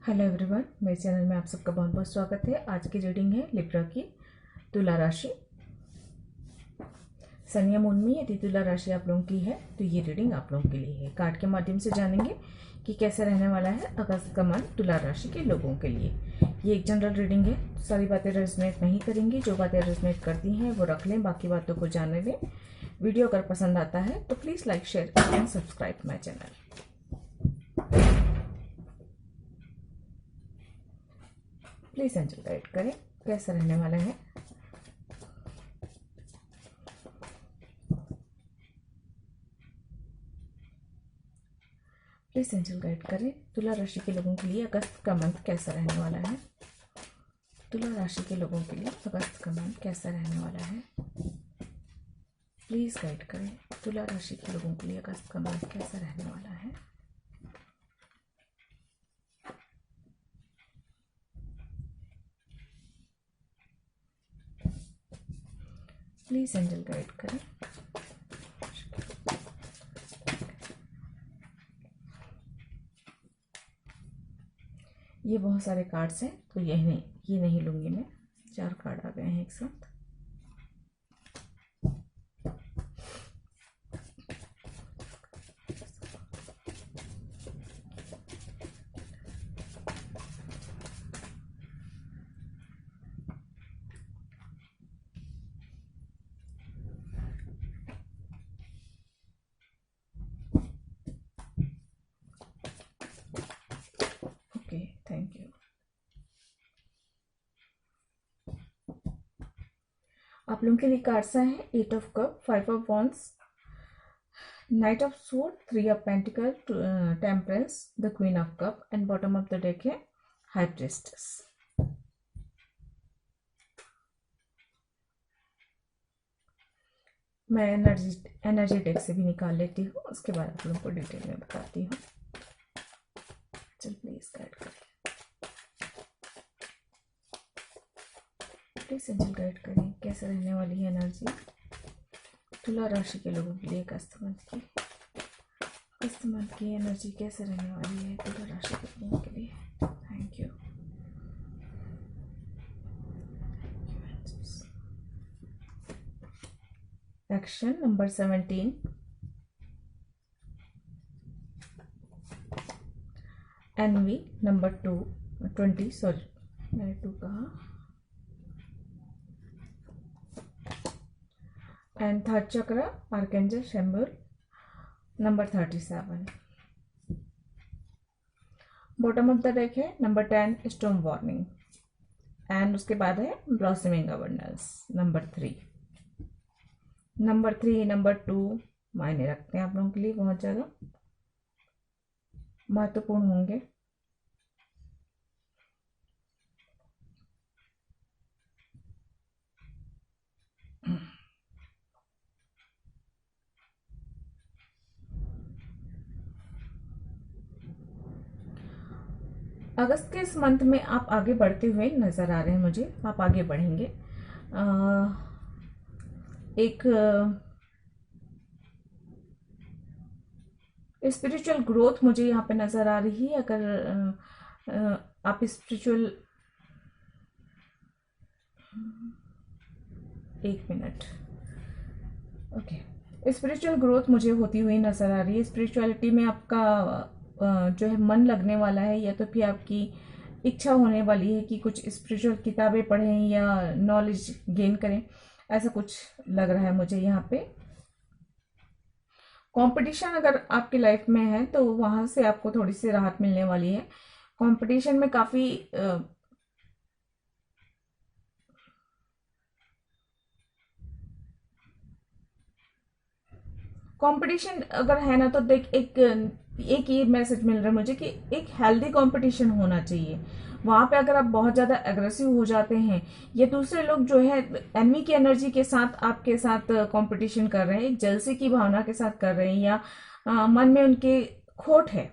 Hello everyone, मेरे channel में आप सबका बहुत बहुत स्वागत है। आज की रीडिंग है लिब्रा की तुला राशि। सनिया मून में यदि तुला राशि आप लोगों की है तो ये रीडिंग आप लोगों के लिए है। कार्ड के माध्यम से जानेंगे कि कैसे रहने वाला है अगस्त का मंथ तुला राशि के लोगों के लिए। ये एक जनरल रीडिंग है, सारी बातें रेजोनेट नहीं करेंगी। जो बातें रेजोनेट करती हैं वो रख लें, बाकी बातों को जाने लें। वीडियो अगर पसंद आता है तो please like, share and subscribe my channel. Please angel guide करें कैसा रहने वाला है। प्लीज़ एंजल गाइड करें तुला राशि के लोगों के लिए अगस्त का मंथ कैसा रहने वाला है। तुला राशि के लोगों के लिए अगस्त का मंथ कैसा रहने वाला है। प्लीज़ गाइड करें तुला राशि के लोगों के लिए अगस्त का मंथ कैसा रहने वाला है। प्लीज़ एंजल गाइड करें। ये बहुत सारे कार्ड्स हैं तो ये नहीं लूँगी मैं। 4 कार्ड आ गए हैं एक साथ। Okay, thank you. आप लोगों के लिए कार्ड्स आए हैं 8 of cup, 5 of wands, night of sword, 3 of pentacle, temperance, the queen of cup and bottom of the deck है हाई प्रिस्टेस। मैं एनर्जी डेक से भी निकाल लेती हूँ, उसके बाद आप लोगों को डिटेल में बताती हूँ। चल प्लीज गाइड करें, प्लीज एंजल गाइड करें कैसे रहने वाली है एनर्जी तुला राशि के लोगों के लिए अगस्त मंथ की एनर्जी कैसे रहने वाली है तुला राशि के लोगों के लिए। Thank you. Action number 17, envy number 20, sorry मैंने 2 कहा, and third chakra archangel Chamuel number 37। Bottom of the deck है नंबर 10 स्टॉर्म वार्निंग, एंड उसके बाद है blossoming abundance number 3। Number 3 number 2 मायने रखते हैं आप लोगों के लिए, बहुत ज़्यादा महत्वपूर्ण होंगे। अगस्त के इस मंथ में आप आगे बढ़ते हुए नजर आ रहे हैं मुझे, आप आगे बढ़ेंगे। एक स्पिरिचुअल ग्रोथ मुझे यहाँ पे नजर आ रही है। अगर आप स्पिरिचुअल, एक मिनट, ओके, स्पिरिचुअल ग्रोथ मुझे होती हुई नजर आ रही है। स्पिरिचुअलिटी में आपका जो है मन लगने वाला है, या तो फिर आपकी इच्छा होने वाली है कि कुछ स्पिरिचुअल किताबें पढ़ें या नॉलेज गेन करें, ऐसा कुछ लग रहा है मुझे यहाँ पे। कंपटीशन अगर आपकी लाइफ में है तो वहां से आपको थोड़ी सी राहत मिलने वाली है। कंपटीशन में काफी कंपटीशन अगर है ना तो देख, एक ये मैसेज मिल रहा है मुझे कि एक हेल्दी कंपटीशन होना चाहिए। वहां पे अगर आप बहुत ज्यादा एग्रेसिव हो जाते हैं या दूसरे लोग जो है एनमी की एनर्जी के साथ आपके साथ कंपटीशन कर रहे हैं, एक जलसे की भावना के साथ कर रहे हैं, या मन में उनके खोट है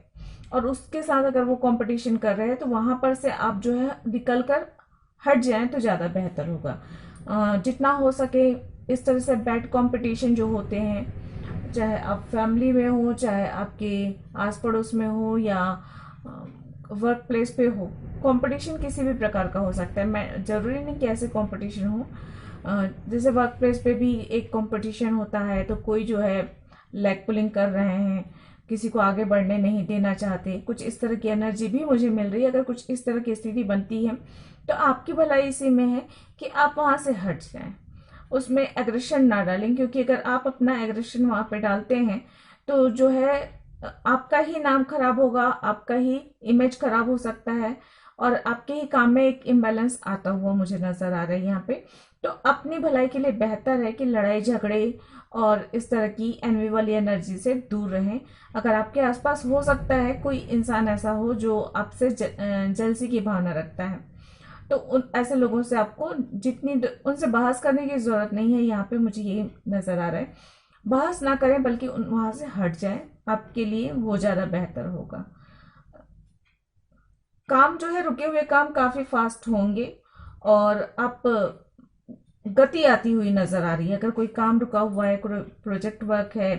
और उसके साथ अगर वो कंपटीशन कर रहे हैं, तो वहां पर से आप जो है निकल कर हट जाएं तो ज्यादा बेहतर होगा। जितना हो सके इस तरह से बैड कंपटीशन जो होते हैं, चाहे आप फैमिली में हो, चाहे आपके आस पड़ोस में हो, या वर्क प्लेस पे हो, कंपटीशन किसी भी प्रकार का हो सकता है, मैं जरूरी नहीं कि ऐसे कंपटीशन हो। जैसे वर्क प्लेस पे भी एक कंपटीशन होता है, तो कोई जो है लेग पुलिंग कर रहे हैं, किसी को आगे बढ़ने नहीं देना चाहते, कुछ इस तरह की एनर्जी भी मुझे मिल रही है। अगर कुछ इस तरह की स्थिति बनती है तो आपकी भलाई इसी में है कि आप वहां से हट जाएं, उसमें एग्रेशन ना डालें, क्योंकि अगर आप अपना एग्रेशन वहां पे डालते हैं तो जो है आपका ही नाम खराब होगा, आपका ही इमेज खराब हो सकता है, और आपके ही काम में एक इम्बैलेंस आता हुआ मुझे नजर आ रहा है यहाँ पे। तो अपनी भलाई के लिए बेहतर है कि लड़ाई झगड़े और इस तरह की एनवी वाली एनर्जी से दूर रहें। अगर आपके आसपास हो सकता है कोई इंसान ऐसा हो जो आपसे जलसी की भावना रखता है, तो उन ऐसे लोगों से आपको उनसे बहस करने की जरूरत नहीं है। यहाँ पे मुझे ये नजर आ रहा है, बहस ना करें बल्कि वहां से हट जाएं, आपके लिए वो ज्यादा बेहतर होगा। काम जो है, रुके हुए काम काफी फास्ट होंगे, और आप गति आती हुई नजर आ रही है। अगर कोई काम रुका हुआ है, कोई प्रोजेक्ट वर्क है,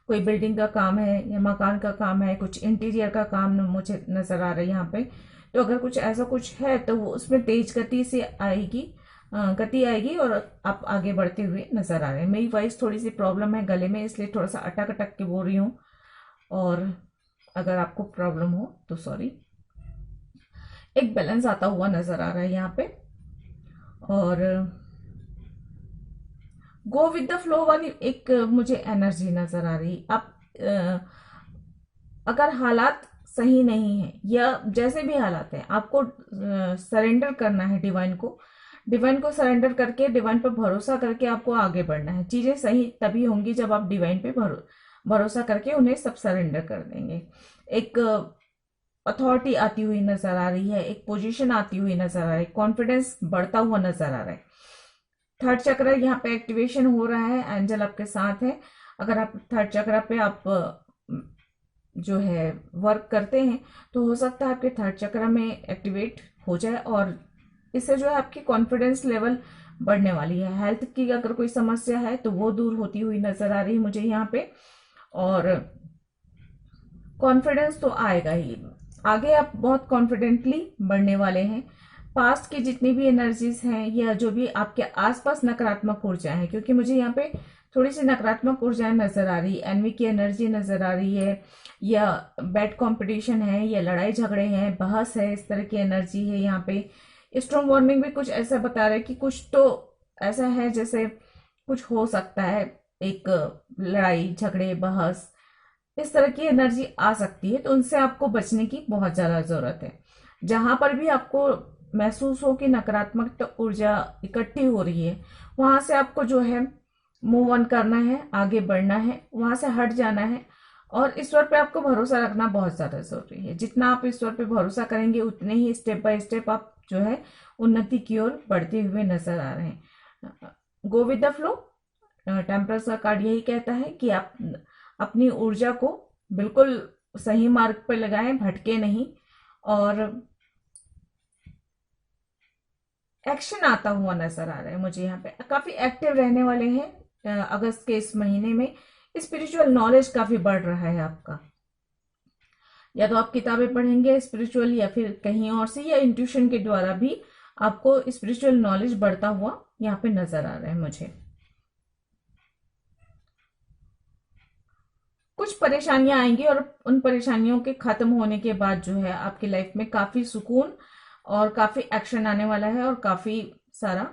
कोई बिल्डिंग का काम है या मकान का काम है, कुछ इंटीरियर का काम मुझे नजर आ रहा है यहाँ पे, तो अगर कुछ ऐसा कुछ है तो वो उसमें तेज गति से आएगी, गति आएगी, और आप आगे बढ़ते हुए नजर आ रहे हैं। मेरी वॉइस थोड़ी सी प्रॉब्लम है गले में, इसलिए थोड़ा सा अटक अटक के बोल रही हूँ, और अगर आपको प्रॉब्लम हो तो सॉरी। एक बैलेंस आता हुआ नजर आ रहा है यहाँ पे, और गो विद द फ्लो वाली एक मुझे एनर्जी नजर आ रही। आप अगर हालात सही नहीं है या जैसे भी हालात हैं, आपको सरेंडर करना है डिवाइन को सरेंडर करके, डिवाइन पर भरोसा करके आपको आगे बढ़ना है। चीजें सही तभी होंगी जब आप डिवाइन पे भरोसा करके उन्हें सब सरेंडर कर देंगे। एक अथॉरिटी आती हुई नजर आ रही है, एक पोजीशन आती हुई नजर आ रही है, कॉन्फिडेंस बढ़ता हुआ नजर आ रहा है। थर्ड चक्र यहाँ पे एक्टिवेशन हो रहा है, एंजल आपके साथ है। अगर आप थर्ड चक्र पे आप जो है वर्क करते हैं तो हो सकता है आपके थर्ड चक्र में एक्टिवेट हो जाए, और इससे जो है आपकी कॉन्फिडेंस लेवल बढ़ने वाली है। हेल्थ की अगर कोई समस्या है तो वो दूर होती हुई नजर आ रही है मुझे यहाँ पे, और कॉन्फिडेंस तो आएगा ही, आगे आप बहुत कॉन्फिडेंटली बढ़ने वाले हैं। पास्ट की जितनी भी एनर्जीज हैं या जो भी आपके आसपास नकारात्मक ऊर्जा है, क्योंकि मुझे यहाँ पे थोड़ी सी नकारात्मक ऊर्जाएं नजर आ रही है, एनवी की एनर्जी नजर आ रही है, या बैड कंपटीशन है, या लड़ाई झगड़े हैं, बहस है, इस तरह की एनर्जी है यहाँ पे। स्ट्रॉन्ग वार्निंग भी कुछ ऐसा बता रहा है कि कुछ तो ऐसा है जैसे कुछ हो सकता है, एक लड़ाई झगड़े बहस इस तरह की एनर्जी आ सकती है, तो उनसे आपको बचने की बहुत ज्यादा जरूरत है। जहां पर भी आपको महसूस हो कि नकारात्मक ऊर्जा इकट्ठी हो रही है, वहां से आपको जो है मूव ऑन करना है, आगे बढ़ना है, वहां से हट जाना है, और ईश्वर पे आपको भरोसा रखना बहुत ज्यादा जरूरी है। जितना आप ईश्वर पे भरोसा करेंगे उतने ही स्टेप बाय स्टेप आप जो है उन्नति की ओर बढ़ते हुए नजर आ रहे हैं। गो विद द फ्लो, टेम्परस का कार्ड यही कहता है कि आप अपनी ऊर्जा को बिल्कुल सही मार्ग पर लगाएं, भटके नहीं, और एक्शन आता हुआ नजर आ रहा है मुझे यहाँ पे। काफी एक्टिव रहने वाले हैं अगस्त के इस महीने में। स्पिरिचुअल नॉलेज काफी बढ़ रहा है आपका, या तो आप किताबें पढ़ेंगे स्पिरिचुअल, या फिर कहीं और से, या इंट्यूशन के द्वारा भी आपको स्पिरिचुअल नॉलेज बढ़ता हुआ यहाँ पे नजर आ रहा है मुझे। कुछ परेशानियां आएंगी, और उन परेशानियों के खत्म होने के बाद जो है आपकी लाइफ में काफी सुकून और काफी एक्शन आने वाला है, और काफी सारा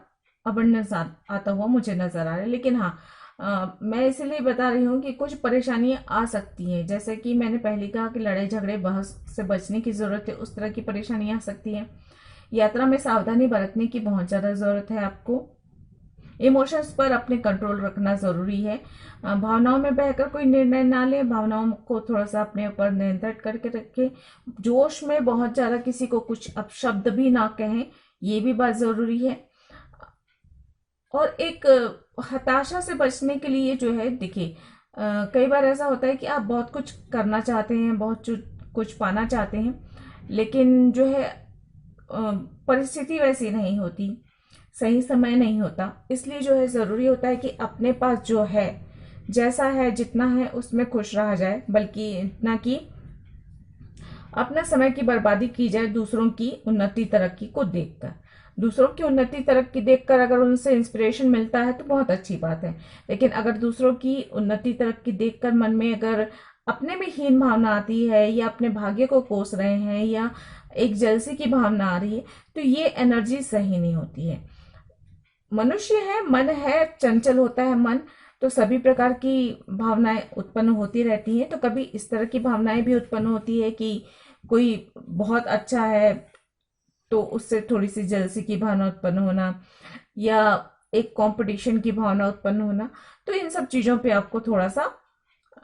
अबंडेंस आता हुआ मुझे नजर आ रहा है। लेकिन हाँ, मैं इसीलिए बता रही हूँ कि कुछ परेशानियां आ सकती हैं, जैसे कि मैंने पहले कहा कि लड़ाई झगड़े बहस से बचने की जरूरत है, उस तरह की परेशानियां आ सकती हैं। यात्रा में सावधानी बरतने की बहुत ज्यादा जरूरत है आपको। इमोशंस पर अपने कंट्रोल रखना जरूरी है। भावनाओं में बहकर कोई निर्णय ना ले, भावनाओं को थोड़ा सा अपने ऊपर नियंत्रित करके रखें। जोश में बहुत ज्यादा किसी को कुछ अपशब्द भी ना कहें, ये भी बात जरूरी है। और एक हताशा से बचने के लिए जो है, देखिए कई बार ऐसा होता है कि आप बहुत कुछ करना चाहते हैं, बहुत कुछ पाना चाहते हैं, लेकिन जो है परिस्थिति वैसी नहीं होती, सही समय नहीं होता। इसलिए जो है जरूरी होता है कि अपने पास जो है, जैसा है, जितना है उसमें खुश रहा जाए, बल्कि ना कि अपना समय की बर्बादी की जाए दूसरों की उन्नति तरक्की को देखकर। दूसरों की उन्नति तरक्की देखकर अगर उनसे इंस्पिरेशन मिलता है तो बहुत अच्छी बात है, लेकिन अगर दूसरों की उन्नति तरक्की देखकर मन में अगर अपने में हीन भावना आती है, या अपने भाग्य को कोस रहे हैं, या एक जलसी की भावना आ रही है, तो ये एनर्जी सही नहीं होती है। मनुष्य है, मन है, चंचल होता है मन, तो सभी प्रकार की भावनाएं उत्पन्न होती रहती हैं। तो कभी इस तरह की भावनाएं भी उत्पन्न होती है कि कोई बहुत अच्छा है तो उससे थोड़ी सी जलसी की भावना उत्पन्न होना, या एक कंपटीशन की भावना उत्पन्न होना। तो इन सब चीजों पे आपको थोड़ा सा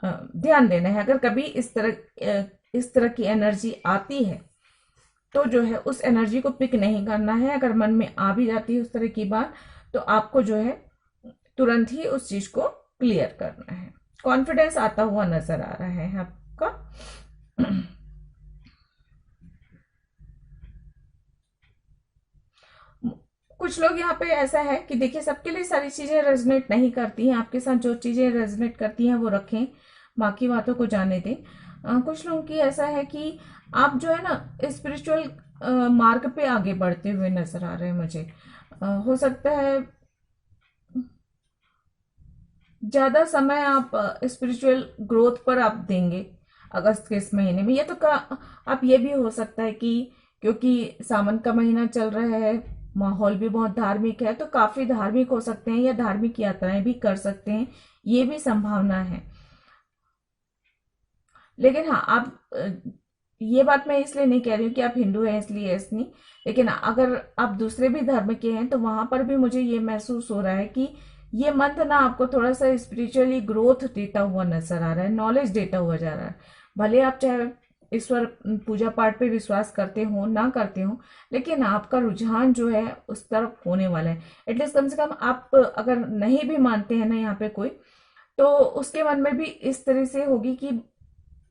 ध्यान देना है। अगर कभी इस तरह की एनर्जी आती है तो जो है उस एनर्जी को पिक नहीं करना है। अगर मन में आ भी जाती है उस तरह की बात, तो आपको जो है तुरंत ही उस चीज को क्लियर करना है। कॉन्फिडेंस आता हुआ नजर आ रहा है आपका। कुछ लोग यहाँ पे ऐसा है कि देखिए, सबके लिए सारी चीजें रेजोनेट नहीं करती हैं। आपके साथ जो चीजें रेजोनेट करती हैं वो रखें, बाकी बातों को जाने दें। कुछ लोगों की ऐसा है कि आप जो है ना स्पिरिचुअल मार्ग पे आगे बढ़ते हुए नजर आ रहे हैं मुझे। हो सकता है ज्यादा समय आप स्पिरिचुअल ग्रोथ पर आप देंगे अगस्त के इस महीने में। ये तो आप ये भी हो सकता है कि क्योंकि सावन का महीना चल रहा है, माहौल भी बहुत धार्मिक है, तो काफी धार्मिक हो सकते हैं या धार्मिक यात्राएं भी कर सकते हैं, ये भी संभावना है। लेकिन हाँ, आप ये बात मैं इसलिए नहीं कह रही हूँ कि आप हिंदू हैं इसलिए ऐसे नहीं, लेकिन अगर आप दूसरे भी धर्म के हैं तो वहां पर भी मुझे ये महसूस हो रहा है कि ये मंथ ना आपको थोड़ा सा स्पिरिचुअली ग्रोथ देता हुआ नजर आ रहा है, नॉलेज देता हुआ जा रहा है। भले आप चाहे ईश्वर पूजा पाठ पे विश्वास करते हो ना करते हो, लेकिन आपका रुझान जो है उस तरफ होने वाला है। एटलीस्ट कम से कम आप अगर नहीं भी मानते हैं ना यहाँ पे कोई, तो उसके मन में भी इस तरह से होगी कि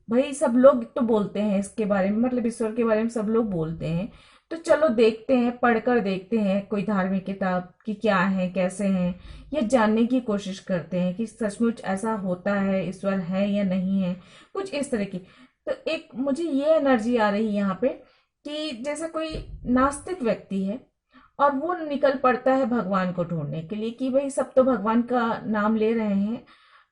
भाई सब लोग तो बोलते हैं इसके बारे में, मतलब ईश्वर के बारे में सब लोग बोलते हैं, तो चलो देखते हैं, पढ़कर देखते हैं कोई धार्मिक किताब कि क्या है कैसे हैं, ये जानने की कोशिश करते हैं कि सचमुच ऐसा होता है, ईश्वर है या नहीं है, कुछ इस तरह की। तो एक मुझे ये एनर्जी आ रही है यहाँ पे कि जैसे कोई नास्तिक व्यक्ति है और वो निकल पड़ता है भगवान को ढूंढने के लिए कि भाई सब तो भगवान का नाम ले रहे हैं,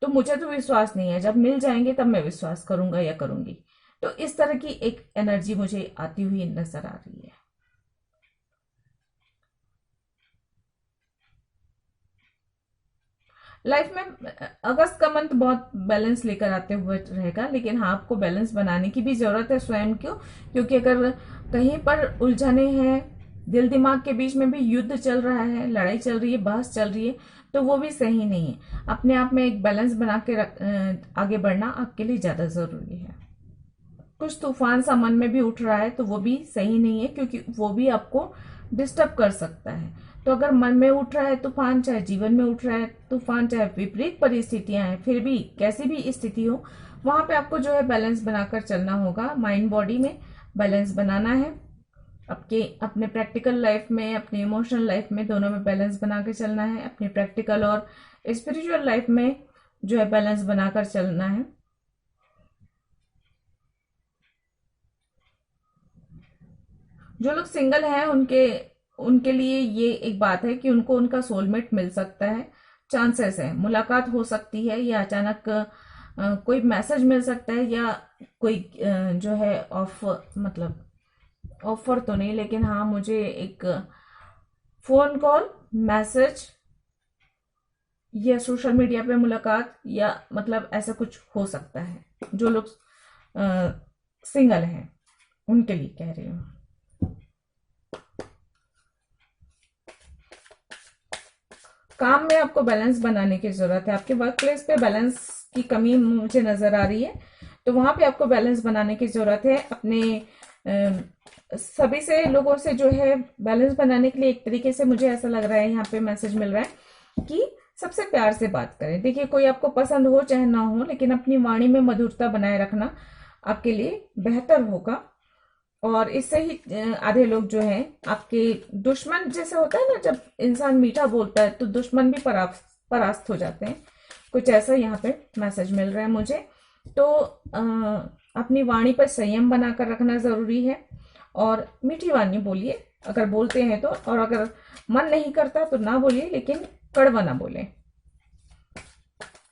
तो मुझे तो विश्वास नहीं है, जब मिल जाएंगे तब मैं विश्वास करूंगा या करूंगी। तो इस तरह की एक एनर्जी मुझे आती हुई नजर आ रही है। लाइफ में अगस्त का मंथ बहुत बैलेंस लेकर आते हुए रहेगा, लेकिन हाँ, आपको बैलेंस बनाने की भी जरूरत है स्वयं को, क्योंकि अगर कहीं पर उलझने हैं, दिल दिमाग के बीच में भी युद्ध चल रहा है, लड़ाई चल रही है, बहस चल रही है, तो वो भी सही नहीं है। अपने आप में एक बैलेंस बना के आगे बढ़ना आपके लिए ज्यादा जरूरी है। कुछ तूफान सा मन में भी उठ रहा है तो वो भी सही नहीं है, क्योंकि वो भी आपको डिस्टर्ब कर सकता है। तो अगर मन में उठ रहा है तूफान, चाहे जीवन में उठ रहा है तूफान, चाहे विपरीत परिस्थितियां हैं, फिर भी कैसी भी स्थिति हो, वहां पे आपको जो है बैलेंस बनाकर चलना होगा। माइंड बॉडी में बैलेंस बनाना है, आपके अपने प्रैक्टिकल लाइफ में, अपने इमोशनल लाइफ में, दोनों में बैलेंस बना के चलना है। अपने प्रैक्टिकल और स्पिरिचुअल लाइफ में जो है बैलेंस बनाकर चलना है। जो लोग सिंगल हैं उनके उनके लिए ये एक बात है कि उनको उनका सोलमेट मिल सकता है, चांसेस है, मुलाकात हो सकती है, या अचानक कोई मैसेज मिल सकता है, या कोई जो है मतलब ऑफर तो नहीं, लेकिन हाँ मुझे एक फोन कॉल, मैसेज या सोशल मीडिया पे मुलाकात, या मतलब ऐसा कुछ हो सकता है। जो लोग सिंगल हैं उनके लिए कह रही हूँ। काम में आपको बैलेंस बनाने की जरूरत है। आपके वर्क प्लेस पे बैलेंस की कमी मुझे नजर आ रही है, तो वहां पे आपको बैलेंस बनाने की जरूरत है। अपने सभी से लोगों से जो है बैलेंस बनाने के लिए एक तरीके से मुझे ऐसा लग रहा है, यहाँ पे मैसेज मिल रहा है कि सबसे प्यार से बात करें। देखिए, कोई आपको पसंद हो चाहे ना हो, लेकिन अपनी वाणी में मधुरता बनाए रखना आपके लिए बेहतर होगा। और इससे ही आधे लोग जो हैं आपके दुश्मन, जैसे होता है ना जब इंसान मीठा बोलता है तो दुश्मन भी परास्त हो जाते हैं, कुछ ऐसा यहाँ पे मैसेज मिल रहा है मुझे। तो अपनी वाणी पर संयम बनाकर रखना ज़रूरी है, और मीठी वाणी बोलिए अगर बोलते हैं तो, और अगर मन नहीं करता तो ना बोलिए, लेकिन कड़वा ना बोलें,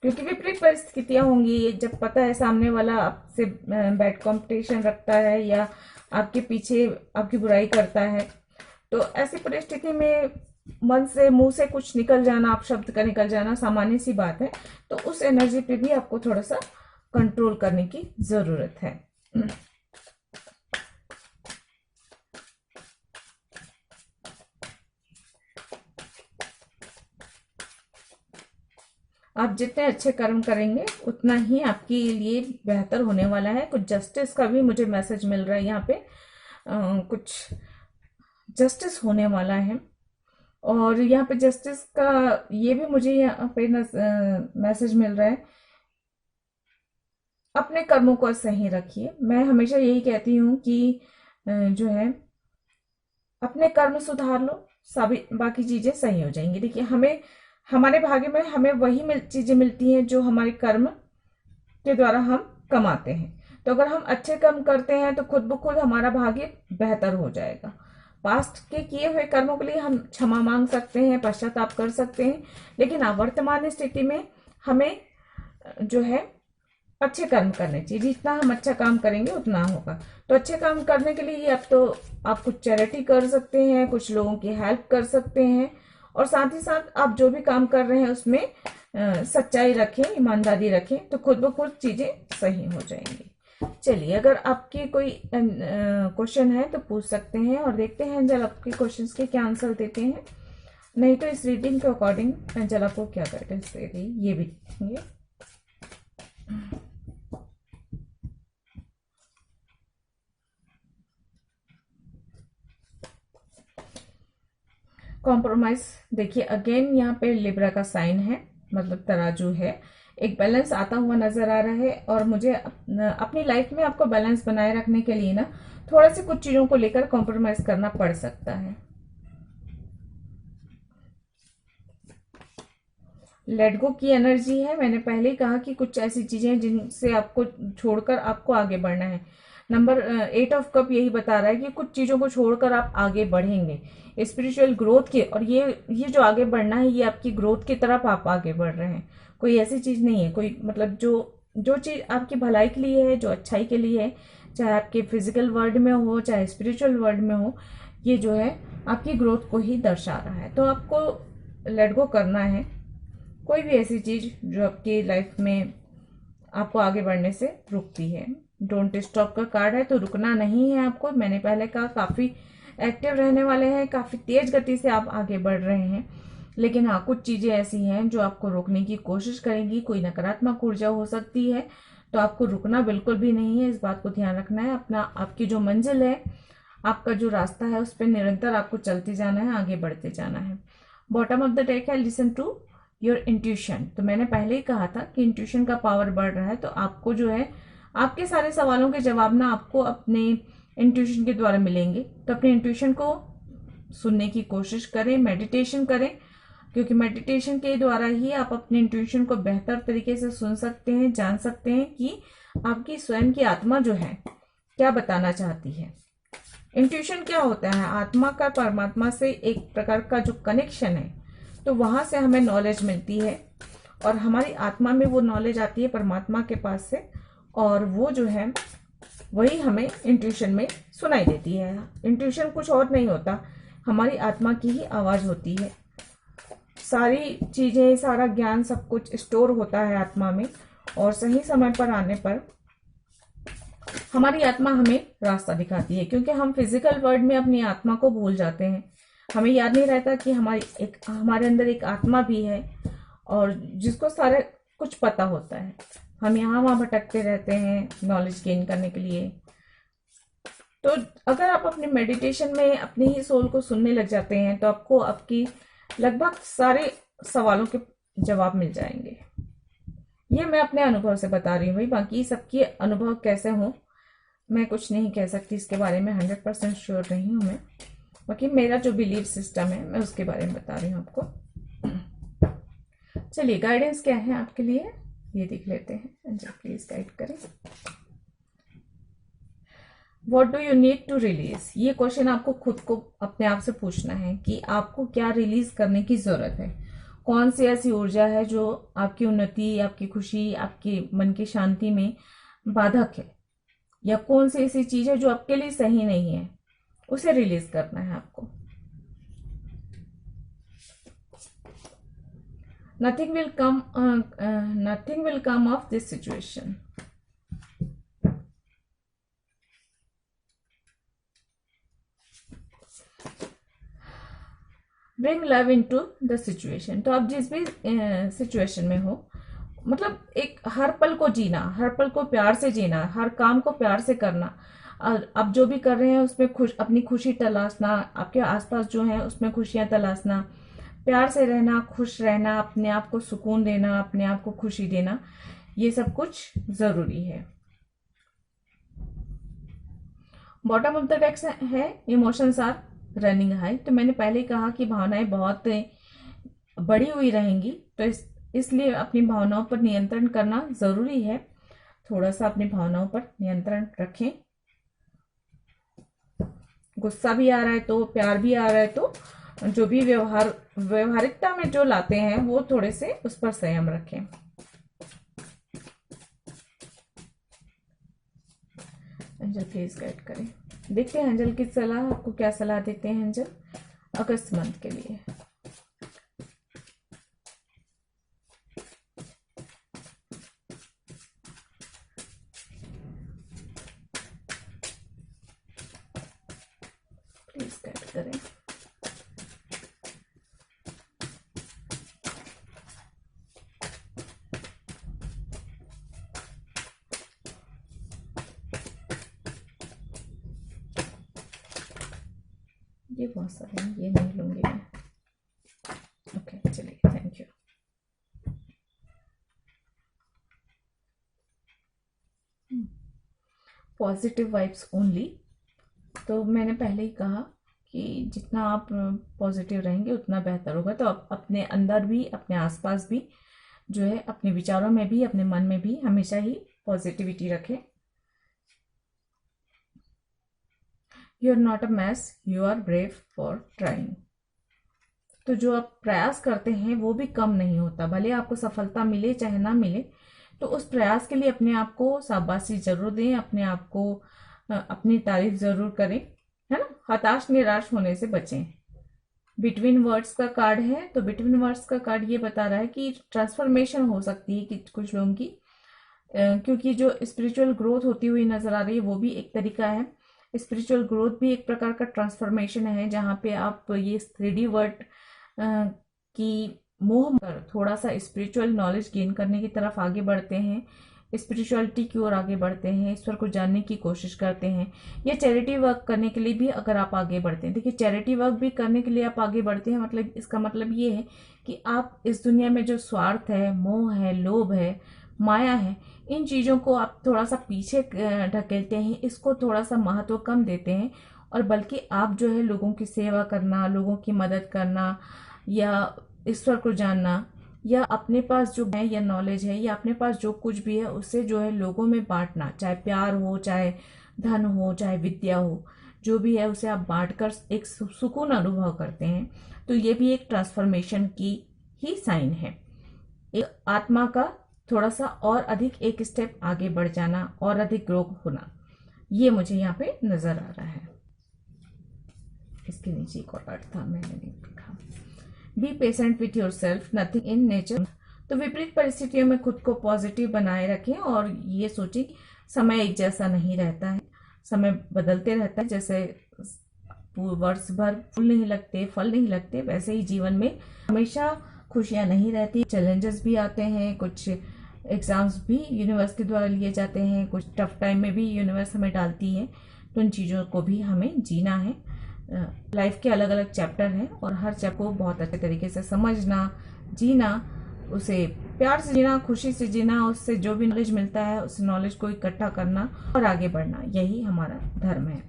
क्योंकि विपरीत परिस्थितियां होंगी। जब पता है सामने वाला आपसे बैड कॉम्पिटिशन रखता है या आपके पीछे आपकी बुराई करता है, तो ऐसी परिस्थिति में मन से, मुंह से कुछ निकल जाना, आप शब्द का निकल जाना सामान्य सी बात है। तो उस एनर्जी पे भी आपको थोड़ा सा कंट्रोल करने की जरूरत है। आप जितने अच्छे कर्म करेंगे उतना ही आपके लिए बेहतर होने वाला है। कुछ जस्टिस का भी मुझे मैसेज मिल रहा है यहाँ पे, कुछ जस्टिस होने वाला है। और यहाँ पे जस्टिस का ये भी मुझे यहाँ पे मैसेज मिल रहा है, अपने कर्मों को सही रखिए। मैं हमेशा यही कहती हूँ कि जो है अपने कर्म सुधार लो, सभी बाकी चीजें सही हो जाएंगी। देखिए, हमें हमारे भाग्य में हमें वही चीजें मिलती हैं जो हमारे कर्म के द्वारा हम कमाते हैं। तो अगर हम अच्छे कर्म करते हैं तो खुद ब खुद हमारा भाग्य बेहतर हो जाएगा। पास्ट के किए हुए कर्मों के लिए हम क्षमा मांग सकते हैं, पश्चाताप कर सकते हैं, लेकिन वर्तमान स्थिति में हमें जो है अच्छे कर्म करने चाहिए। जितना हम अच्छा काम करेंगे उतना होगा। तो अच्छे काम करने के लिए अब तो आप कुछ चैरिटी कर सकते हैं, कुछ लोगों की हेल्प कर सकते हैं, और साथ ही साथ आप जो भी काम कर रहे हैं उसमें सच्चाई रखें, ईमानदारी रखें, तो खुद ब खुद चीजें सही हो जाएंगी। चलिए, अगर आपके कोई क्वेश्चन है तो पूछ सकते हैं, और देखते हैं एंजल आपके क्वेश्चंस के क्या आंसर देते हैं। नहीं तो इस रीडिंग के अकॉर्डिंग एंजल आपको क्या गाइडेंस दे रही है ये भी देखेंगे। कॉम्प्रोमाइज, देखिए अगेन यहाँ पे लिब्रा का साइन है, मतलब तराजू है। एक बैलेंस आता हुआ नजर आ रहा है, और मुझे अपनी लाइफ में आपको बैलेंस बनाए रखने के लिए ना थोड़ा सी कुछ चीजों को लेकर कॉम्प्रोमाइज करना पड़ सकता है। लेट गो की एनर्जी है। मैंने पहले ही कहा कि कुछ ऐसी चीजें हैं जिनसे आपको छोड़कर आपको आगे बढ़ना है। नंबर 8 ऑफ कप यही बता रहा है कि कुछ चीजों को छोड़कर आप आगे बढ़ेंगे स्पिरिचुअल ग्रोथ के, और ये जो आगे बढ़ना है ये आपकी ग्रोथ की तरफ आप आगे बढ़ रहे हैं। कोई ऐसी चीज नहीं है, कोई मतलब जो चीज आपकी भलाई के लिए है, जो अच्छाई के लिए है, चाहे आपके फिजिकल वर्ल्ड में हो चाहे स्पिरिचुअल वर्ल्ड में हो, ये जो है आपकी ग्रोथ को ही दर्शा रहा है। तो आपको लेट गो करना है कोई भी ऐसी चीज जो आपकी लाइफ में आपको आगे बढ़ने से रुकती है। डोंट स्टॉप का कार्ड है, तो रुकना नहीं है आपको। मैंने पहले कहा काफी एक्टिव रहने वाले हैं, काफी तेज गति से आप आगे बढ़ रहे हैं, लेकिन हाँ कुछ चीजें ऐसी हैं जो आपको रोकने की कोशिश करेंगी। कोई नकारात्मक ऊर्जा हो सकती है, तो आपको रुकना बिल्कुल भी नहीं है। इस बात को ध्यान रखना है। अपना आपकी जो मंजिल है, आपका जो रास्ता है, उस पर निरंतर आपको चलते जाना है, आगे बढ़ते जाना है। बॉटम ऑफ द डेक है लिसन टू योर इंट्यूशन। तो मैंने पहले ही कहा था कि इंट्यूशन का पावर बढ़ रहा है, तो आपको जो है आपके सारे सवालों के जवाब ना आपको अपने इंट्यूशन के द्वारा मिलेंगे। तो अपने इंट्यूशन को सुनने की कोशिश करें, मेडिटेशन करें, क्योंकि मेडिटेशन के द्वारा ही आप अपने इंट्यूशन को बेहतर तरीके से सुन सकते हैं, जान सकते हैं कि आपकी स्वयं की आत्मा जो है क्या बताना चाहती है। इंट्यूशन क्या होता है? आत्मा का परमात्मा से एक प्रकार का जो कनेक्शन है, तो वहां से हमें नॉलेज मिलती है, और हमारी आत्मा में वो नॉलेज आती है परमात्मा के पास से, और वो जो है वही हमें इंट्यूशन में सुनाई देती है। इंट्यूशन कुछ और नहीं होता, हमारी आत्मा की ही आवाज होती है। सारी चीजें, सारा ज्ञान, सब कुछ स्टोर होता है आत्मा में, और सही समय पर आने पर हमारी आत्मा हमें रास्ता दिखाती है। क्योंकि हम फिजिकल वर्ल्ड में अपनी आत्मा को भूल जाते हैं, हमें याद नहीं रहता कि हमारे अंदर एक आत्मा भी है, और जिसको सारे कुछ पता होता है। हम यहाँ वहां भटकते रहते हैं नॉलेज गेन करने के लिए। तो अगर आप अपने मेडिटेशन में अपनी ही सोल को सुनने लग जाते हैं, तो आपको आपकी लगभग सारे सवालों के जवाब मिल जाएंगे। ये मैं अपने अनुभव से बता रही हूँ भाई, बाकी सबके अनुभव कैसे हो मैं कुछ नहीं कह सकती, इसके बारे में 100% श्योर नहीं हूँ मैं। बाकी मेरा जो बिलीफ सिस्टम है मैं उसके बारे में बता रही हूँ आपको। चलिए, गाइडेंस क्या है आपके लिए ये देख लेते हैं। एंजल प्लीज गाइड करें। What do you need to release, ये क्वेश्चन आपको खुद को अपने आप से पूछना है कि आपको क्या रिलीज करने की जरूरत है। कौन सी ऐसी ऊर्जा है जो आपकी उन्नति, आपकी खुशी, आपके मन की शांति में बाधक है, या कौन सी ऐसी चीज है जो आपके लिए सही नहीं है, उसे रिलीज करना है आपको। Nothing will come of this situation. Bring love into the situation. तो आप जिस भी सिचुएशन में हो, मतलब एक हर पल को जीना, हर पल को प्यार से जीना, हर काम को प्यार से करना। और आप जो भी कर रहे हैं उसमें अपनी खुशी तलाशना, आपके आसपास जो है उसमें खुशियां तलाशना, प्यार से रहना, खुश रहना, अपने आप को सुकून देना, अपने आप को खुशी देना, ये सब कुछ जरूरी है। बॉटम ऑफ द टेक्स्ट है इमोशंस आर रनिंग हाई। तो मैंने पहले कहा कि भावनाएं बहुत बढ़ी हुई रहेंगी, तो इसलिए अपनी भावनाओं पर नियंत्रण करना जरूरी है। थोड़ा सा अपनी भावनाओं पर नियंत्रण रखें। गुस्सा भी आ रहा है तो, प्यार भी आ रहा है तो, जो भी व्यवहारिकता में जो लाते हैं वो थोड़े से उस पर संयम रखें। एंजल प्लीज गाइड करें। देखते हैं एंजल की सलाह, आपको क्या सलाह देते हैं एंजल अगस्त मंथ के लिए। प्लीज गाइड करें। ये बहुत सारे हैं, ये नहीं लूंगी मैं। ओके चलिए, thank you. Positive vibes only. तो मैंने पहले ही कहा कि जितना आप पॉजिटिव रहेंगे उतना बेहतर होगा। तो आप अपने अंदर भी, अपने आसपास भी जो है, अपने विचारों में भी, अपने मन में भी हमेशा ही पॉजिटिविटी रखें। You are not a mess, you are brave for trying. तो जो आप प्रयास करते हैं वो भी कम नहीं होता, भले आपको सफलता मिले चाहे ना मिले। तो उस प्रयास के लिए अपने आप को शाबाशी जरूर दें, अपने आप को अपनी तारीफ जरूर करें, है ना। हताश निराश होने से बचें। बिटवीन वर्ड्स का कार्ड है, तो बिटवीन वर्ड्स का कार्ड ये बता रहा है कि ट्रांसफॉर्मेशन हो सकती है कि कुछ लोगों की, क्योंकि जो स्पिरिचुअल ग्रोथ होती हुई नजर आ रही है वो भी एक तरीका है। स्पिरिचुअल ग्रोथ भी एक प्रकार का ट्रांसफॉर्मेशन है, जहाँ पे आप ये 3D वर्ड की मोह कर थोड़ा सा स्पिरिचुअल नॉलेज गेन करने की तरफ आगे बढ़ते हैं, स्पिरिचुअलिटी की ओर आगे बढ़ते हैं, ईश्वर को जानने की कोशिश करते हैं, या चैरिटी वर्क करने के लिए भी अगर आप आगे बढ़ते हैं। देखिए, चैरिटी वर्क भी करने के लिए आप आगे बढ़ते हैं, मतलब इसका मतलब ये है कि आप इस दुनिया में जो स्वार्थ है, मोह है, लोभ है, माया है, इन चीज़ों को आप थोड़ा सा पीछे ढकेलते हैं, इसको थोड़ा सा महत्व कम देते हैं, और बल्कि आप जो है लोगों की सेवा करना, लोगों की मदद करना, या ईश्वर को जानना, या अपने पास जो है या नॉलेज है, या अपने पास जो कुछ भी है उससे जो है लोगों में बांटना, चाहे प्यार हो, चाहे धन हो, चाहे विद्या हो, जो भी है उसे आप बांटकर एक सुकून अनुभव करते हैं। तो ये भी एक ट्रांसफॉर्मेशन की ही साइन है, एक आत्मा का थोड़ा सा और अधिक एक स्टेप आगे बढ़ जाना और अधिक ग्रो होना, ये मुझे यहाँ पे नजर आ रहा है। इसके नीचे एक और कार्ड था, मैंने नहीं देखा। Be patient with your self, nothing in nature. तो विपरीत परिस्थितियों में खुद को पॉजिटिव बनाए रखें और ये सोचें समय एक जैसा नहीं रहता है, समय बदलते रहता है। जैसे वर्ष भर फूल नहीं लगते, फल नहीं लगते, वैसे ही जीवन में हमेशा खुशियां नहीं रहती, चैलेंजेस भी आते हैं, कुछ एग्जाम्स भी यूनिवर्स के द्वारा लिए जाते हैं, कुछ टफ टाइम में भी यूनिवर्स हमें डालती है। तो उन चीज़ों को भी हमें जीना है। लाइफ के अलग अलग चैप्टर हैं और हर चैप्टर को बहुत अच्छे तरीके से समझना, जीना, उसे प्यार से जीना, खुशी से जीना, उससे जो भी नॉलेज मिलता है उस नॉलेज को इकट्ठा करना और आगे बढ़ना, यही हमारा धर्म है।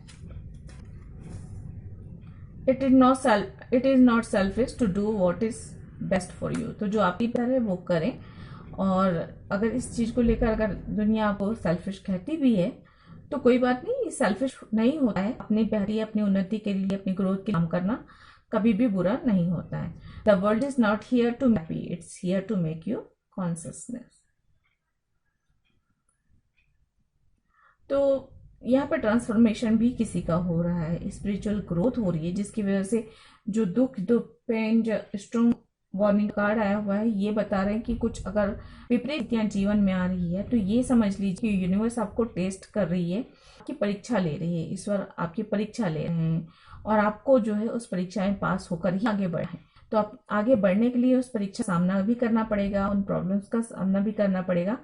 It is not selfish to do what is best for you. तो जो आपकी बेहतर है वो करें। और अगर इस चीज को लेकर अगर दुनिया आपको सेल्फिश कहती भी है तो कोई बात नहीं, सेल्फिश नहीं होता है। अपनी बेहतरी, अपनी उन्नति के लिए, अपनी ग्रोथ के लिए काम करना कभी भी बुरा नहीं होता है। The world is not here to make you, it's here to make you consciousness. तो यहाँ पर ट्रांसफॉर्मेशन भी किसी का हो रहा है, स्पिरिचुअल ग्रोथ हो रही है, जिसकी वजह से जो दुख, जो पेन, जो स्ट्रॉन्ग वार्निंग कार्ड आया हुआ है, ये बता रहे हैं कि कुछ अगर विपरीत जीवन में आ रही है तो ये समझ लीजिए कि यूनिवर्स आपको टेस्ट कर रही है, आपकी परीक्षा ले रही है, ईश्वर आपकी परीक्षा ले रहे हैं, और आपको जो है उस परीक्षा में पास होकर ही आगे बढ़ना है। तो आप आगे बढ़ने के लिए उस परीक्षा का सामना भी करना पड़ेगा, उन प्रॉब्लम्स का सामना भी करना पड़ेगा।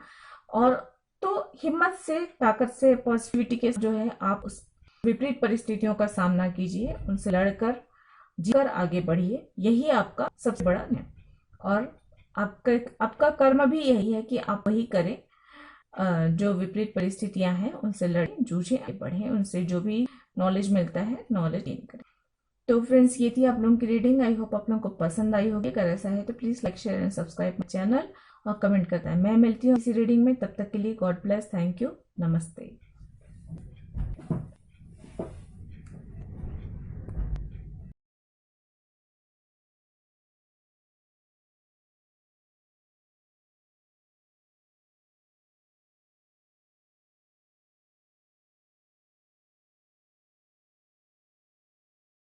और तो हिम्मत से, ताकत से, पॉजिटिविटी के जो है आप उस विपरीत परिस्थितियों का सामना कीजिए, उनसे लड़कर जीकर आगे बढ़िए। यही आपका सबसे बड़ा है। और आपका कर्म भी यही है कि आप वही करें, जो विपरीत परिस्थितियां हैं उनसे लड़ें, जूझें, आगे बढ़ें, उनसे जो भी नॉलेज मिलता है नॉलेज गेन करें। तो फ्रेंड्स, ये थी आप लोगों की रीडिंग। आई होप आप लोगों को पसंद आई होगी। अगर ऐसा है तो please like, share and subscribe my channel और कमेंट करता है। मैं मिलती हूँ इसी रीडिंग में, तब तक के लिए गॉड ब्लेस, थैंक यू, नमस्ते।